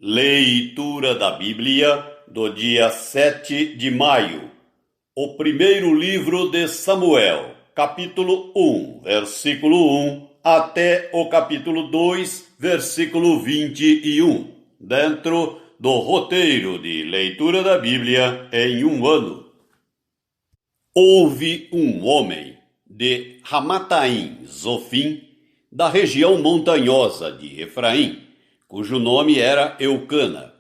Leitura da Bíblia do dia 7 de maio. O primeiro livro de Samuel, capítulo 1, versículo 1, até o capítulo 2, versículo 21, dentro do roteiro de leitura da Bíblia em um ano. Houve um homem de Ramataim, Zofim, da região montanhosa de Efraim, cujo nome era Eucana,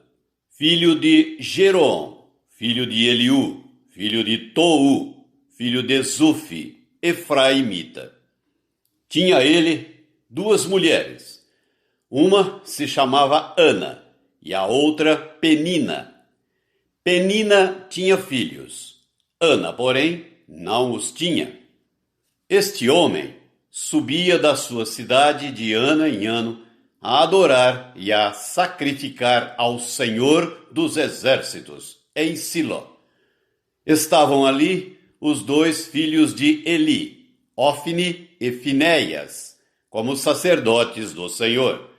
filho de Gerom, filho de Eliú, filho de Tou, filho de Zufi, efraimita. Tinha ele duas mulheres. Uma se chamava Ana e a outra Penina. Penina tinha filhos. Ana, porém, não os tinha. Este homem subia da sua cidade de ano em ano a adorar e a sacrificar ao Senhor dos Exércitos, em Siló. Estavam ali os dois filhos de Eli, Ofni e Finéias, como sacerdotes do Senhor.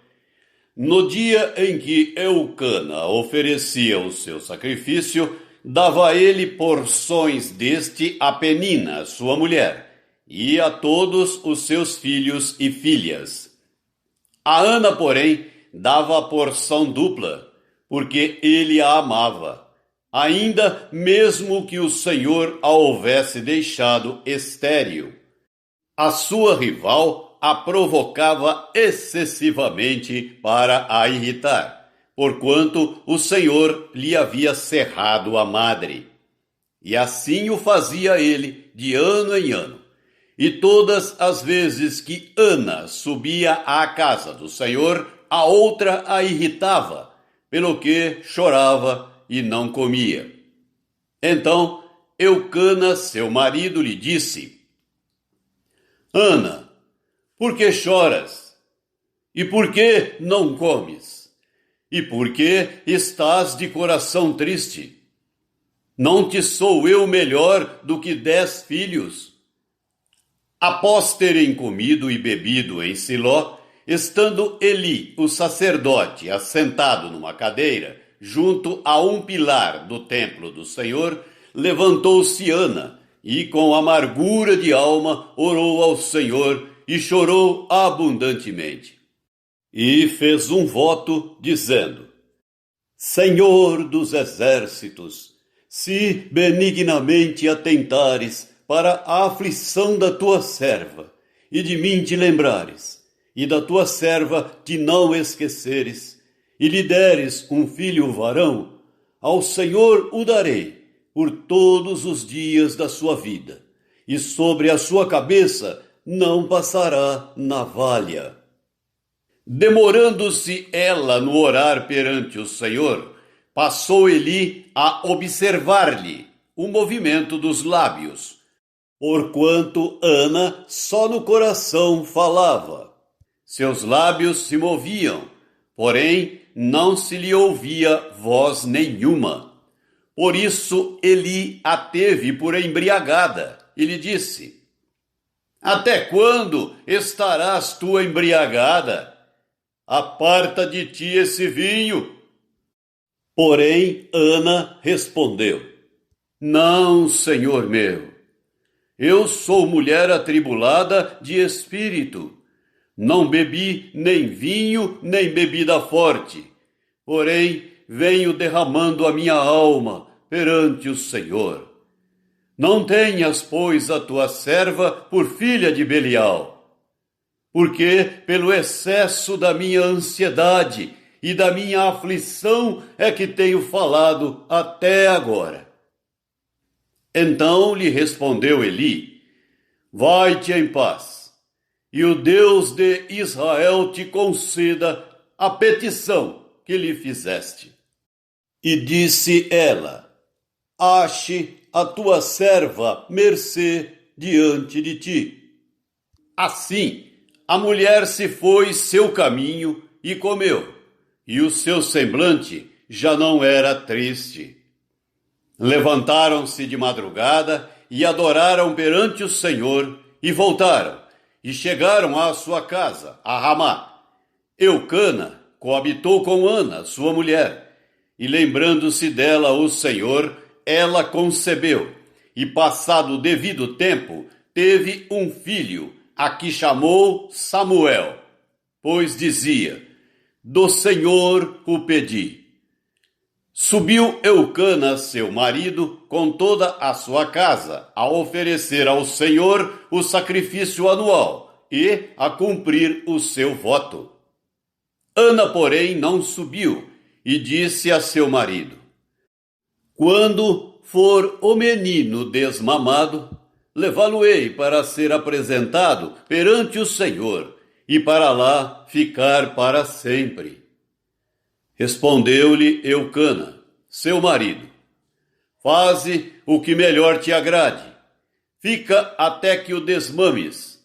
No dia em que Eucana oferecia o seu sacrifício, dava a ele porções deste a Penina, sua mulher, e a todos os seus filhos e filhas. A Ana, porém, dava a porção dupla, porque ele a amava, ainda mesmo que o Senhor a houvesse deixado estéril. A sua rival a provocava excessivamente para a irritar, porquanto o Senhor lhe havia cerrado a madre. E assim o fazia ele de ano em ano. E todas as vezes que Ana subia à casa do Senhor, a outra a irritava, pelo que chorava e não comia. Então Eucana, seu marido, lhe disse: Ana, por que choras? E por que não comes? E por que estás de coração triste? Não te sou eu melhor do que 10 filhos? Após terem comido e bebido em Siló, estando Eli, o sacerdote, assentado numa cadeira, junto a um pilar do templo do Senhor, levantou-se Ana e, com amargura de alma, orou ao Senhor e chorou abundantemente. E fez um voto, dizendo: Senhor dos exércitos, se benignamente atentares para a aflição da tua serva, e de mim te lembrares, e da tua serva te não esqueceres, e lhe deres um filho varão, ao Senhor o darei por todos os dias da sua vida, e sobre a sua cabeça não passará navalha. Demorando-se ela no orar perante o Senhor, passou Eli a observar-lhe o movimento dos lábios, porquanto Ana só no coração falava. Seus lábios se moviam, porém não se lhe ouvia voz nenhuma. Por isso Eli a teve por embriagada e lhe disse: Até quando estarás tu embriagada? Aparta de ti esse vinho. Porém Ana respondeu: Não, Senhor meu. Eu sou mulher atribulada de espírito. Não bebi nem vinho, nem bebida forte. Porém, venho derramando a minha alma perante o Senhor. Não tenhas, pois, a tua serva por filha de Belial. Porque, pelo excesso da minha ansiedade e da minha aflição, é que tenho falado até agora. Então lhe respondeu Eli: Vai-te em paz, e o Deus de Israel te conceda a petição que lhe fizeste. E disse ela: Ache a tua serva mercê diante de ti. Assim, a mulher se foi seu caminho e comeu, e o seu semblante já não era triste. Levantaram-se de madrugada e adoraram perante o Senhor e voltaram, e chegaram à sua casa, a Ramá. Eucana coabitou com Ana, sua mulher, e lembrando-se dela o Senhor, ela concebeu, e passado o devido tempo, teve um filho, a que chamou Samuel, pois dizia: do Senhor o pedi. Subiu Eucana, seu marido, com toda a sua casa, a oferecer ao Senhor o sacrifício anual e a cumprir o seu voto. Ana, porém, não subiu e disse a seu marido: quando for o menino desmamado, levá-lo-ei para ser apresentado perante o Senhor e para lá ficar para sempre. Respondeu-lhe Eucana, seu marido: faze o que melhor te agrade. Fica até que o desmames.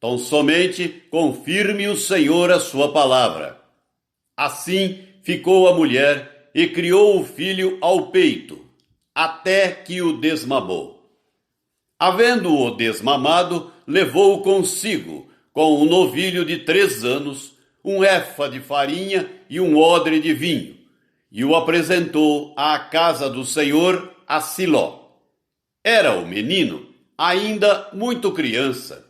Tão somente confirme o Senhor a sua palavra. Assim ficou a mulher e criou o filho ao peito, até que o desmamou. Havendo-o desmamado, levou-o consigo, com um novilho de 3 anos, um efa de farinha e um odre de vinho, e o apresentou à casa do Senhor a Siló. Era o menino ainda muito criança.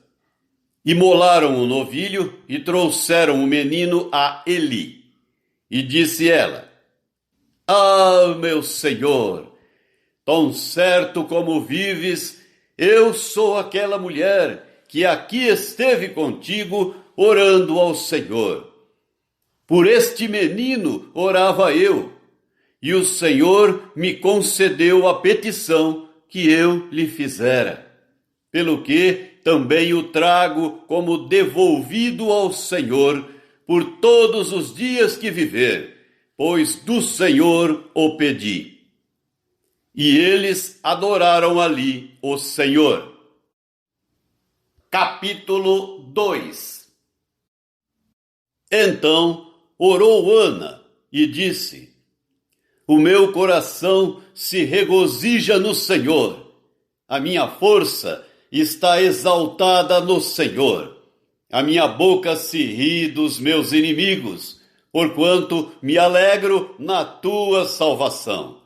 Imolaram o novilho e trouxeram o menino a Eli. E disse ela: ah, meu Senhor, tão certo como vives, eu sou aquela mulher que aqui esteve contigo orando ao Senhor. Por este menino orava eu, e o Senhor me concedeu a petição que eu lhe fizera, pelo que também o trago como devolvido ao Senhor por todos os dias que viver, pois do Senhor o pedi. E eles adoraram ali o Senhor. Capítulo 2. Então orou Ana e disse: o meu coração se regozija no Senhor, a minha força está exaltada no Senhor. A minha boca se ri dos meus inimigos, porquanto me alegro na tua salvação.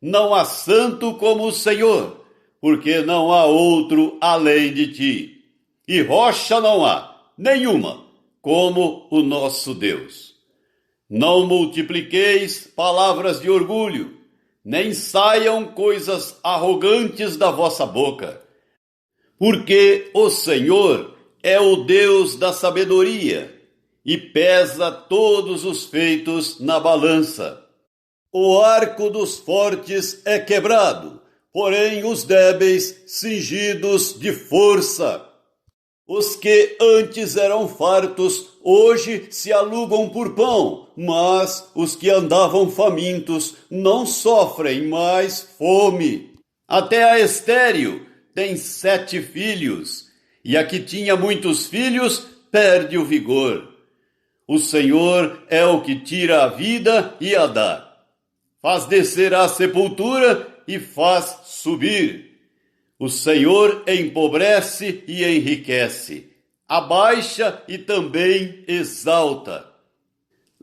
Não há santo como o Senhor, porque não há outro além de ti. E rocha não há, nenhuma, como o nosso Deus. Não multipliqueis palavras de orgulho, nem saiam coisas arrogantes da vossa boca. Porque o Senhor é o Deus da sabedoria e pesa todos os feitos na balança. O arco dos fortes é quebrado, porém os débeis cingidos de força. Os que antes eram fartos, hoje se alugam por pão, mas os que andavam famintos não sofrem mais fome. Até a estéril tem 7 filhos, e a que tinha muitos filhos perde o vigor. O Senhor é o que tira a vida e a dá. Faz descer à sepultura e faz subir. O Senhor empobrece e enriquece, abaixa e também exalta.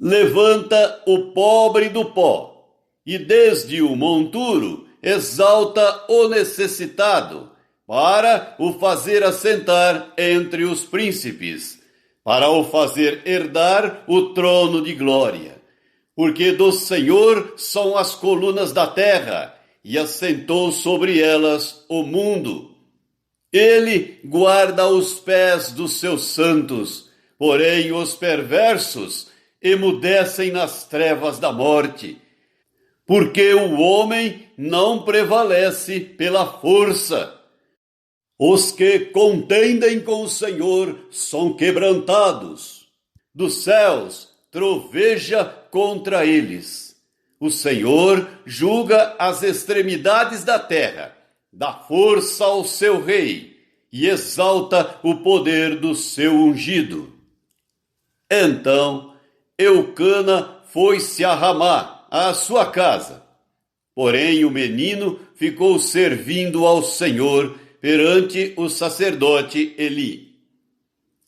Levanta o pobre do pó, e desde o monturo exalta o necessitado, para o fazer assentar entre os príncipes, para o fazer herdar o trono de glória. Porque do Senhor são as colunas da terra, e assentou sobre elas o mundo. Ele guarda os pés dos seus santos, porém os perversos emudecem nas trevas da morte. Porque o homem não prevalece pela força. Os que contendem com o Senhor são quebrantados. Dos céus troveja contra eles. O Senhor julga as extremidades da terra, dá força ao seu rei e exalta o poder do seu ungido. Então Eucana foi-se a Ramá, à sua casa. Porém o menino ficou servindo ao Senhor perante o sacerdote Eli.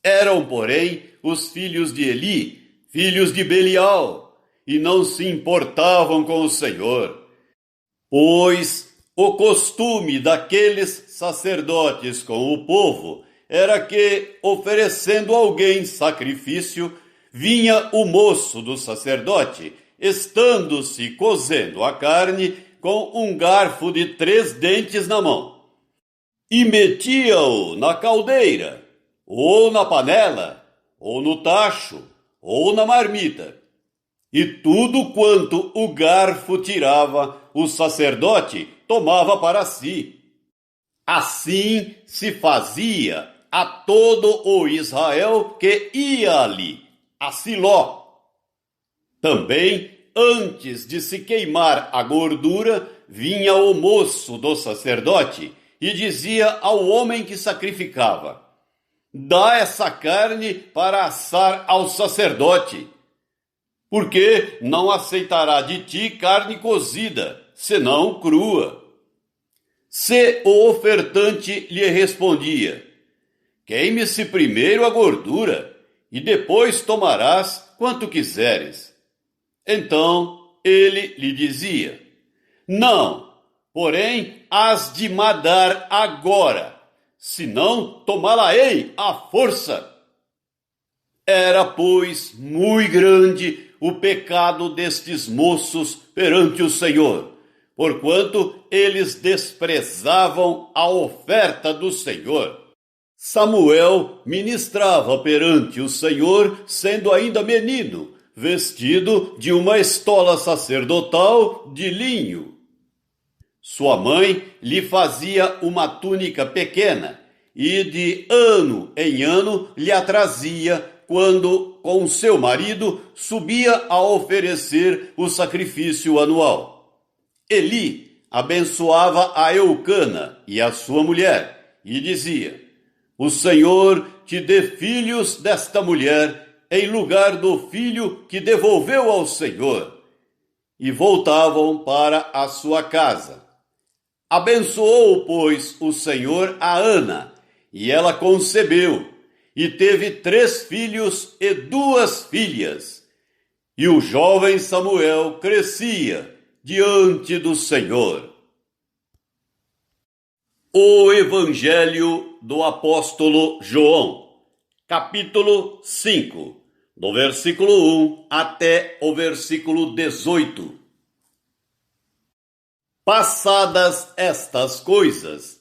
Eram, porém, os filhos de Eli, filhos de Belial, e não se importavam com o Senhor, pois o costume daqueles sacerdotes com o povo era que, oferecendo alguém sacrifício, vinha o moço do sacerdote, estando-se cozendo a carne com um garfo de 3 dentes na mão, e metia-o na caldeira, ou na panela, ou no tacho, ou na marmita. E tudo quanto o garfo tirava, o sacerdote tomava para si. Assim se fazia a todo o Israel que ia ali, a Siló. Também, antes de se queimar a gordura, vinha o moço do sacerdote e dizia ao homem que sacrificava: dá essa carne para assar ao sacerdote, porque não aceitará de ti carne cozida, senão crua. Se o ofertante lhe respondia: queime-se primeiro a gordura, e depois tomarás quanto quiseres. Então ele lhe dizia: não, porém hás de madar agora, senão tomá-la-ei à força. Era, pois, muito grande o pecado destes moços perante o Senhor, porquanto eles desprezavam a oferta do Senhor. Samuel ministrava perante o Senhor, sendo ainda menino, vestido de uma estola sacerdotal de linho. Sua mãe lhe fazia uma túnica pequena, e de ano em ano lhe a trazia, quando com seu marido subia a oferecer o sacrifício anual. Eli abençoava a Eucana e a sua mulher, e dizia: o Senhor te dê filhos desta mulher, em lugar do filho que devolveu ao Senhor. E voltavam para a sua casa. Abençoou, pois, o Senhor a Ana, e ela concebeu, e teve 3 filhos e 2 filhas. E o jovem Samuel crescia diante do Senhor. O Evangelho do Apóstolo João, capítulo 5, do versículo 1 até o versículo 18. Passadas estas coisas,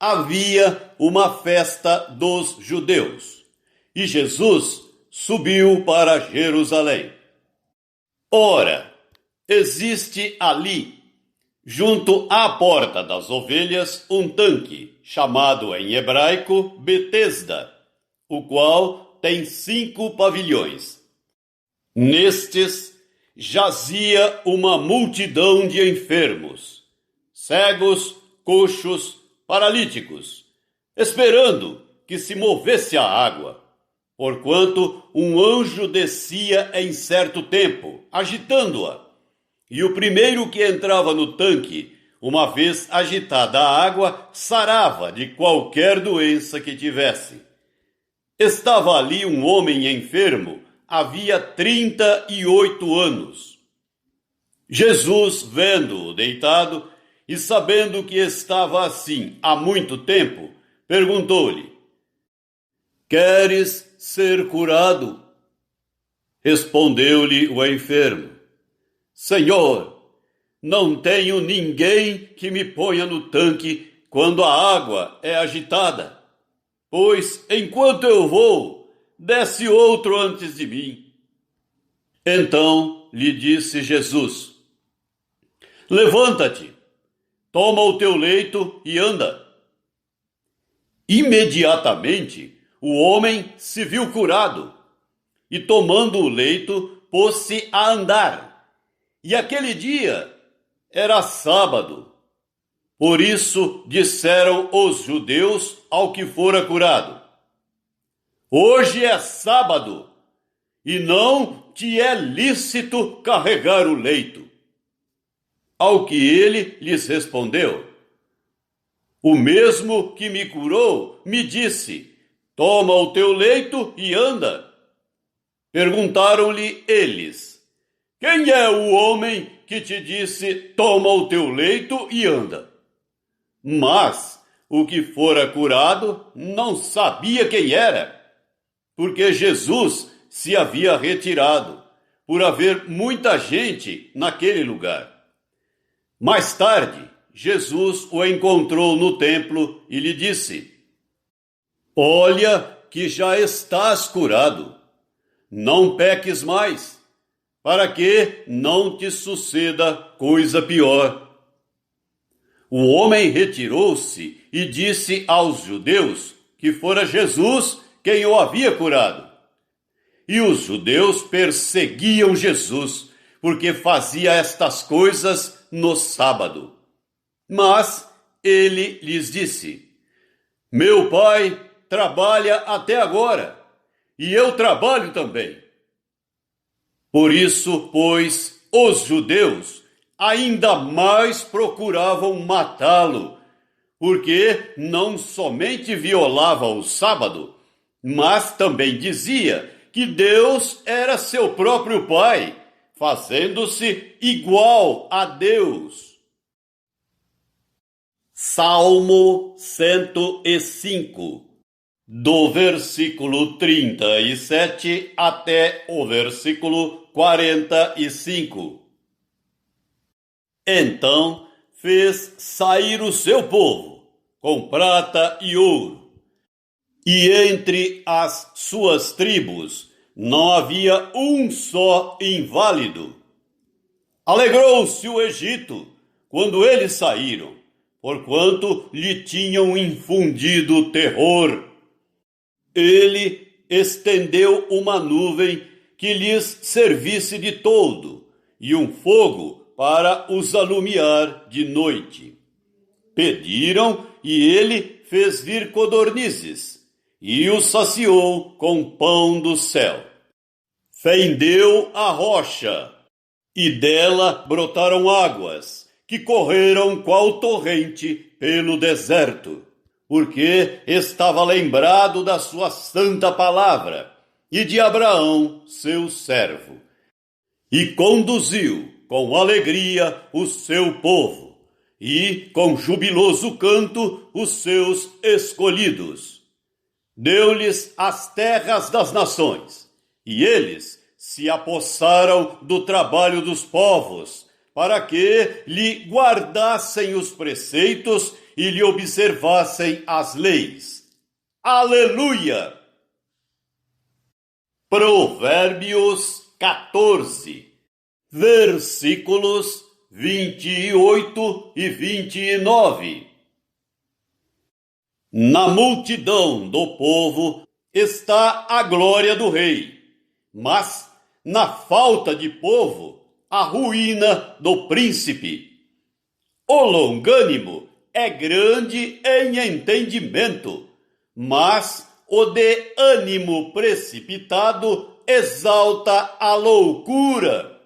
havia uma festa dos judeus, e Jesus subiu para Jerusalém. Ora, existe ali, junto à porta das ovelhas, um tanque, chamado em hebraico Betesda, o qual tem 5 pavilhões. Nestes jazia uma multidão de enfermos, cegos, coxos, paralíticos, esperando que se movesse a água, porquanto um anjo descia em certo tempo, agitando-a, e o primeiro que entrava no tanque, uma vez agitada a água, sarava de qualquer doença que tivesse. Estava ali um homem enfermo, havia 38 anos. Jesus, vendo-o deitado, e sabendo que estava assim há muito tempo, perguntou-lhe: queres ser curado? Respondeu-lhe o enfermo: Senhor, não tenho ninguém que me ponha no tanque quando a água é agitada, pois enquanto eu vou, desce outro antes de mim. Então lhe disse Jesus: levanta-te, toma o teu leito e anda. Imediatamente o homem se viu curado, e tomando o leito, pôs-se a andar. E aquele dia era sábado. Por isso disseram os judeus ao que fora curado: hoje é sábado, e não te é lícito carregar o leito. Ao que ele lhes respondeu: o mesmo que me curou me disse: toma o teu leito e anda. Perguntaram-lhe eles: quem é o homem que te disse, toma o teu leito e anda? Mas o que fora curado não sabia quem era, porque Jesus se havia retirado, por haver muita gente naquele lugar. Mais tarde, Jesus o encontrou no templo e lhe disse: olha que já estás curado, não peques mais, para que não te suceda coisa pior. O homem retirou-se e disse aos judeus que fora Jesus quem o havia curado. E os judeus perseguiam Jesus, porque fazia estas coisas no sábado. Mas ele lhes disse: meu pai trabalha até agora, e eu trabalho também. Por isso, pois, os judeus ainda mais procuravam matá-lo, porque não somente violava o sábado, mas também dizia que Deus era seu próprio Pai, fazendo-se igual a Deus. Salmo 105, do versículo 37 até o versículo 45. Então fez sair o seu povo com prata e ouro, e entre as suas tribos não havia um só inválido. Alegrou-se o Egito quando eles saíram, porquanto lhe tinham infundido terror. Ele estendeu uma nuvem que lhes servisse de toldo, e um fogo para os alumiar de noite. Pediram, e ele fez vir codornizes, e os saciou com pão do céu. Fendeu a rocha, e dela brotaram águas, que correram qual torrente pelo deserto, porque estava lembrado da sua santa palavra, e de Abraão, seu servo. E conduziu com alegria o seu povo, e com jubiloso canto os seus escolhidos. Deu-lhes as terras das nações, e eles se apossaram do trabalho dos povos, para que lhe guardassem os preceitos e lhe observassem as leis. Aleluia! Provérbios 14, versículos 28 e 29. Na multidão do povo está a glória do rei, mas na falta de povo, a ruína do príncipe. O longânimo é grande em entendimento, mas o de ânimo precipitado exalta a loucura.